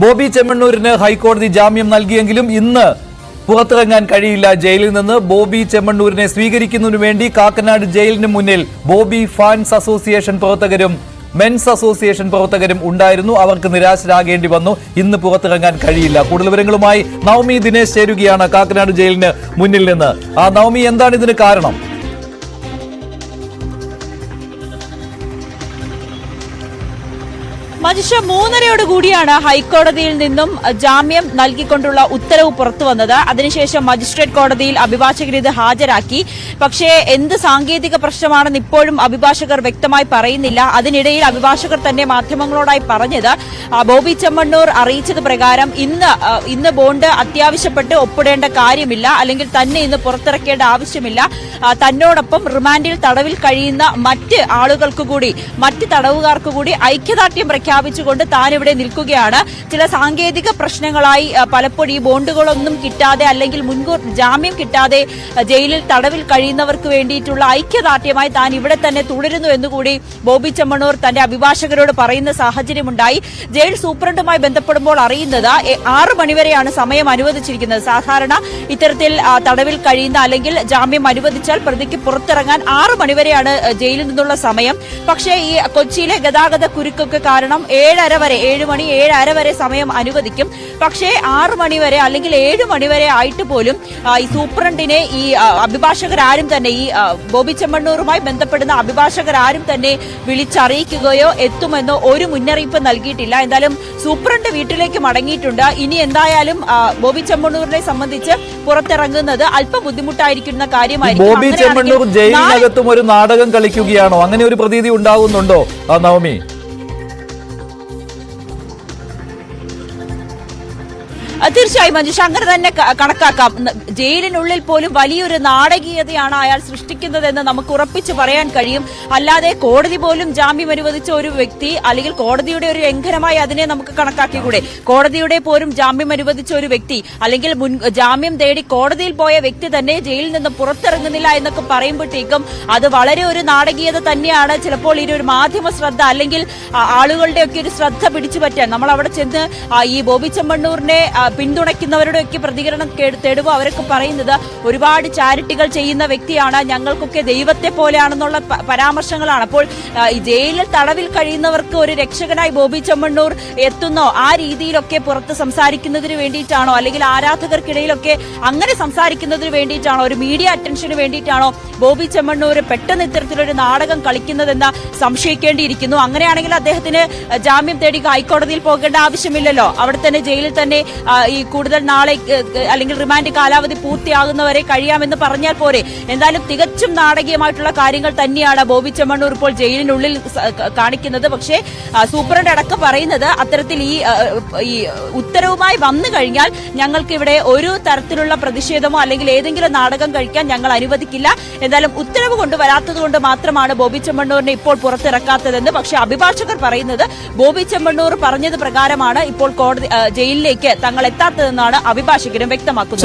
ബോബി ചെമ്മണ്ണൂരിന് ഹൈക്കോടതി ജാമ്യം നൽകിയെങ്കിലും ഇന്ന് പുറത്തിറങ്ങാൻ കഴിയില്ല ജയിലിൽ നിന്ന്. ബോബി ചെമ്മണ്ണൂരിനെ സ്വീകരിക്കുന്നതിനു വേണ്ടി കാക്കനാട് ജയിലിന് മുന്നിൽ ബോബി ഫാൻസ് അസോസിയേഷൻ പ്രവർത്തകരും മെൻസ് അസോസിയേഷൻ പ്രവർത്തകരും ഉണ്ടായിരുന്നു. അവർക്ക് നിരാശരാകേണ്ടി വന്നു. ഇന്ന് പുറത്തിറങ്ങാൻ കഴിയില്ല. കൂടുതൽ വിവരങ്ങളുമായി നവമി ദിനേശ് ചേരുകയാണ് കാക്കനാട് ജയിലിന് മുന്നിൽ നിന്ന്. നവമി, എന്താണ് ഇതിന് കാരണം? മജിഷ 3:30 ഹൈക്കോടതിയിൽ നിന്നും ജാമ്യം നൽകിക്കൊണ്ടുള്ള ഉത്തരവ് പുറത്തുവന്നത്. അതിനുശേഷം മജിസ്ട്രേറ്റ് കോടതിയിൽ അഭിഭാഷകർ ഇത് ഹാജരാക്കി. പക്ഷേ എന്ത് സാങ്കേതിക പ്രശ്നമാണെന്ന് ഇപ്പോഴും അഭിഭാഷകർ വ്യക്തമായി പറയുന്നില്ല. അതിനിടയിൽ അഭിഭാഷകർ തന്നെ മാധ്യമങ്ങളോടായി പറഞ്ഞത് ബോബി ചെമ്മണ്ണൂർ അറിയിച്ചത് പ്രകാരം ഇന്ന് ബോണ്ട് അത്യാവശ്യപ്പെട്ട് ഒപ്പിടേണ്ട കാര്യമില്ല, അല്ലെങ്കിൽ തന്നെ ഇന്ന് പുറത്തിറക്കേണ്ട ആവശ്യമില്ല. തന്നോടൊപ്പം റിമാൻഡിൽ തടവിൽ കഴിയുന്ന മറ്റ് തടവുകാർക്ക് കൂടി ഐക്യദാർഢ്യം പ്രഖ്യാപിച്ചുകൊണ്ട് താൻ ഇവിടെ നിൽക്കുകയാണ്. ചില സാങ്കേതിക പ്രശ്നങ്ങളായി പലപ്പോഴും ഈ ബോണ്ടുകളൊന്നും കിട്ടാതെ അല്ലെങ്കിൽ മുൻകൂർ ജാമ്യം കിട്ടാതെ ജയിലിൽ തടവിൽ കഴിയുന്നവർക്ക് വേണ്ടിയിട്ടുള്ള ഐക്യദാർഢ്യമായി താൻ ഇവിടെ തന്നെ തുടരുന്നു എന്നുകൂടി ബോബി ചെമ്മണ്ണൂർ തന്റെ അഭിഭാഷകരോട് പറയുന്ന സാഹചര്യമുണ്ടായി. ജയിൽ സൂപ്രണ്ടുമായി ബന്ധപ്പെടുമ്പോൾ അറിയുന്നത് 6 മണിവരെയാണ് സമയം അനുവദിച്ചിരിക്കുന്നത്. സാധാരണ ഇത്തരത്തിൽ തടവിൽ കഴിയുന്ന അല്ലെങ്കിൽ ജാമ്യം അനുവദിച്ചാൽ പ്രതിക്ക് പുറത്തിറങ്ങാൻ 6 മണിവരെയാണ് ജയിലിൽ നിന്നുള്ള സമയം. പക്ഷേ ഈ കൊച്ചിയിലെ ഗതാഗത കുരുക്കൊക്കെ കാരണം 7:30 മണി 7:30 വരെ സമയം അനുവദിക്കും. പക്ഷേ 6 മണിവരെ അല്ലെങ്കിൽ 7 മണിവരെ ആയിട്ട് പോലും ഈ സൂപ്രണ്ടിനെ ഈ അഭിഭാഷകരാരും തന്നെ ഈ ബോബി ചെമ്മണ്ണൂറുമായി ബന്ധപ്പെടുന്ന അഭിഭാഷകരാരും തന്നെ വിളിച്ചറിയിക്കുകയോ എത്തുമെന്നോ ഒരു മുന്നറിയിപ്പ് നൽകിയിട്ടില്ല. എന്തായാലും സൂപ്രണ്ട് വീട്ടിലേക്ക് മടങ്ങിയിട്ടുണ്ട്. ഇനി എന്തായാലും ബോബി ചെമ്മണ്ണൂരിനെ സംബന്ധിച്ച് പുറത്തിറങ്ങുന്നത് അല്പം ബുദ്ധിമുട്ടായിരിക്കുന്ന കാര്യമായിരിക്കും. ബോബി ചെമ്മണ്ണൂർ ജയിലിനകത്തും ഒരു നാടകം കളിക്കുകയാണോ? അങ്ങനെ ഒരു പ്രതീതി ഉണ്ടാകുന്നുണ്ടോ നവമി? തീർച്ചയായും മഞ്ജുഷ, അങ്ങനെ തന്നെ കണക്കാക്കാം. ജയിലിനുള്ളിൽ പോലും വലിയൊരു നാടകീയതയാണ് അയാൾ സൃഷ്ടിക്കുന്നതെന്ന് നമുക്ക് ഉറപ്പിച്ച് പറയാൻ കഴിയും. അല്ലാതെ കോടതി പോലും ജാമ്യം അനുവദിച്ച ഒരു വ്യക്തി, അല്ലെങ്കിൽ കോടതിയുടെ ഒരു ലംഘനമായി അതിനെ നമുക്ക് കണക്കാക്കിക്കൂടെ? കോടതിയുടെ പോലും ജാമ്യം അനുവദിച്ച ഒരു വ്യക്തി, അല്ലെങ്കിൽ ജാമ്യം തേടി കോടതിയിൽ പോയ വ്യക്തി തന്നെ ജയിലിൽ നിന്ന് പുറത്തിറങ്ങുന്നില്ല എന്നൊക്കെ പറയുമ്പോഴത്തേക്കും അത് വളരെ ഒരു നാടകീയത തന്നെയാണ്. ചിലപ്പോൾ ഈ ഒരു മാധ്യമ ശ്രദ്ധ അല്ലെങ്കിൽ ആളുകളുടെ ഒക്കെ ഒരു ശ്രദ്ധ പിടിച്ചു പറ്റാൻ നമ്മൾ അവിടെ ചെന്ന് ഈ ബോബി ചെമ്മണ്ണൂരിനെ പിന്തുണയ്ക്കുന്നവരുടെയൊക്കെ പ്രതികരണം തേടുമ്പോൾ അവരൊക്കെ പറയുന്നത് ഒരുപാട് ചാരിറ്റികൾ ചെയ്യുന്ന വ്യക്തിയാണ്, ഞങ്ങൾക്കൊക്കെ ദൈവത്തെ പോലെയാണെന്നുള്ള പരാമർശങ്ങളാണ്. അപ്പോൾ ഈ ജയിലിൽ തടവിൽ കഴിയുന്നവർക്ക് ഒരു രക്ഷകനായി ബോബി ചെമ്മണ്ണൂർ എത്തുന്നോ? ആ രീതിയിലൊക്കെ പുറത്ത് സംസാരിക്കുന്നതിന് വേണ്ടിയിട്ടാണോ, അല്ലെങ്കിൽ ആരാധകർക്കിടയിലൊക്കെ അങ്ങനെ സംസാരിക്കുന്നതിന് വേണ്ടിയിട്ടാണോ, ഒരു മീഡിയ അറ്റൻഷന് വേണ്ടിയിട്ടാണോ ബോബി ചെമ്മണ്ണൂർ പെട്ടെന്ന് ഇത്തരത്തിലൊരു നാടകം കളിക്കുന്നതെന്ന് സംശയിക്കേണ്ടിയിരിക്കുന്നു. അങ്ങനെയാണെങ്കിൽ അദ്ദേഹത്തിന് ജാമ്യം തേടി ഹൈക്കോടതിയിൽ പോകേണ്ട ആവശ്യമില്ലല്ലോ. അവിടെ തന്നെ ജയിലിൽ തന്നെ ഈ കൂടുതൽ നാളെ അല്ലെങ്കിൽ റിമാൻഡ് കാലാവധി പൂർത്തിയാകുന്നവരെ കഴിയാമെന്ന് പറഞ്ഞാൽ പോരെ? എന്തായാലും തികച്ചും നാടകീയമായിട്ടുള്ള കാര്യങ്ങൾ തന്നെയാണ് ബോബി ചെമ്മണ്ണൂർ ഇപ്പോൾ ജയിലിനുള്ളിൽ കാണിക്കുന്നത്. പക്ഷേ സൂപ്രണ്ട് അടക്കം പറയുന്നത് അത്തരത്തിൽ ഈ ഉത്തരവുമായി വന്നു കഴിഞ്ഞാൽ ഞങ്ങൾക്ക് ഇവിടെ ഒരു തരത്തിലുള്ള പ്രതിഷേധമോ അല്ലെങ്കിൽ ഏതെങ്കിലും നാടകം കഴിക്കാൻ ഞങ്ങൾ അനുവദിക്കില്ല. എന്തായാലും ഉത്തരവ് കൊണ്ടുവരാത്തത് കൊണ്ട് മാത്രമാണ് ബോബി ചെമ്മണ്ണൂരിനെ ഇപ്പോൾ പുറത്തിറക്കാത്തതെന്ന്. പക്ഷേ അഭിഭാഷകർ പറയുന്നത് ബോബി ചെമ്മണ്ണൂർ പറഞ്ഞത് പ്രകാരമാണ് ഇപ്പോൾ കോടതി ജയിലിലേക്ക് തങ്ങൾ എത്താത്തതെന്നാണ് അഭിഭാഷകരും വ്യക്തമാക്കുന്നത്.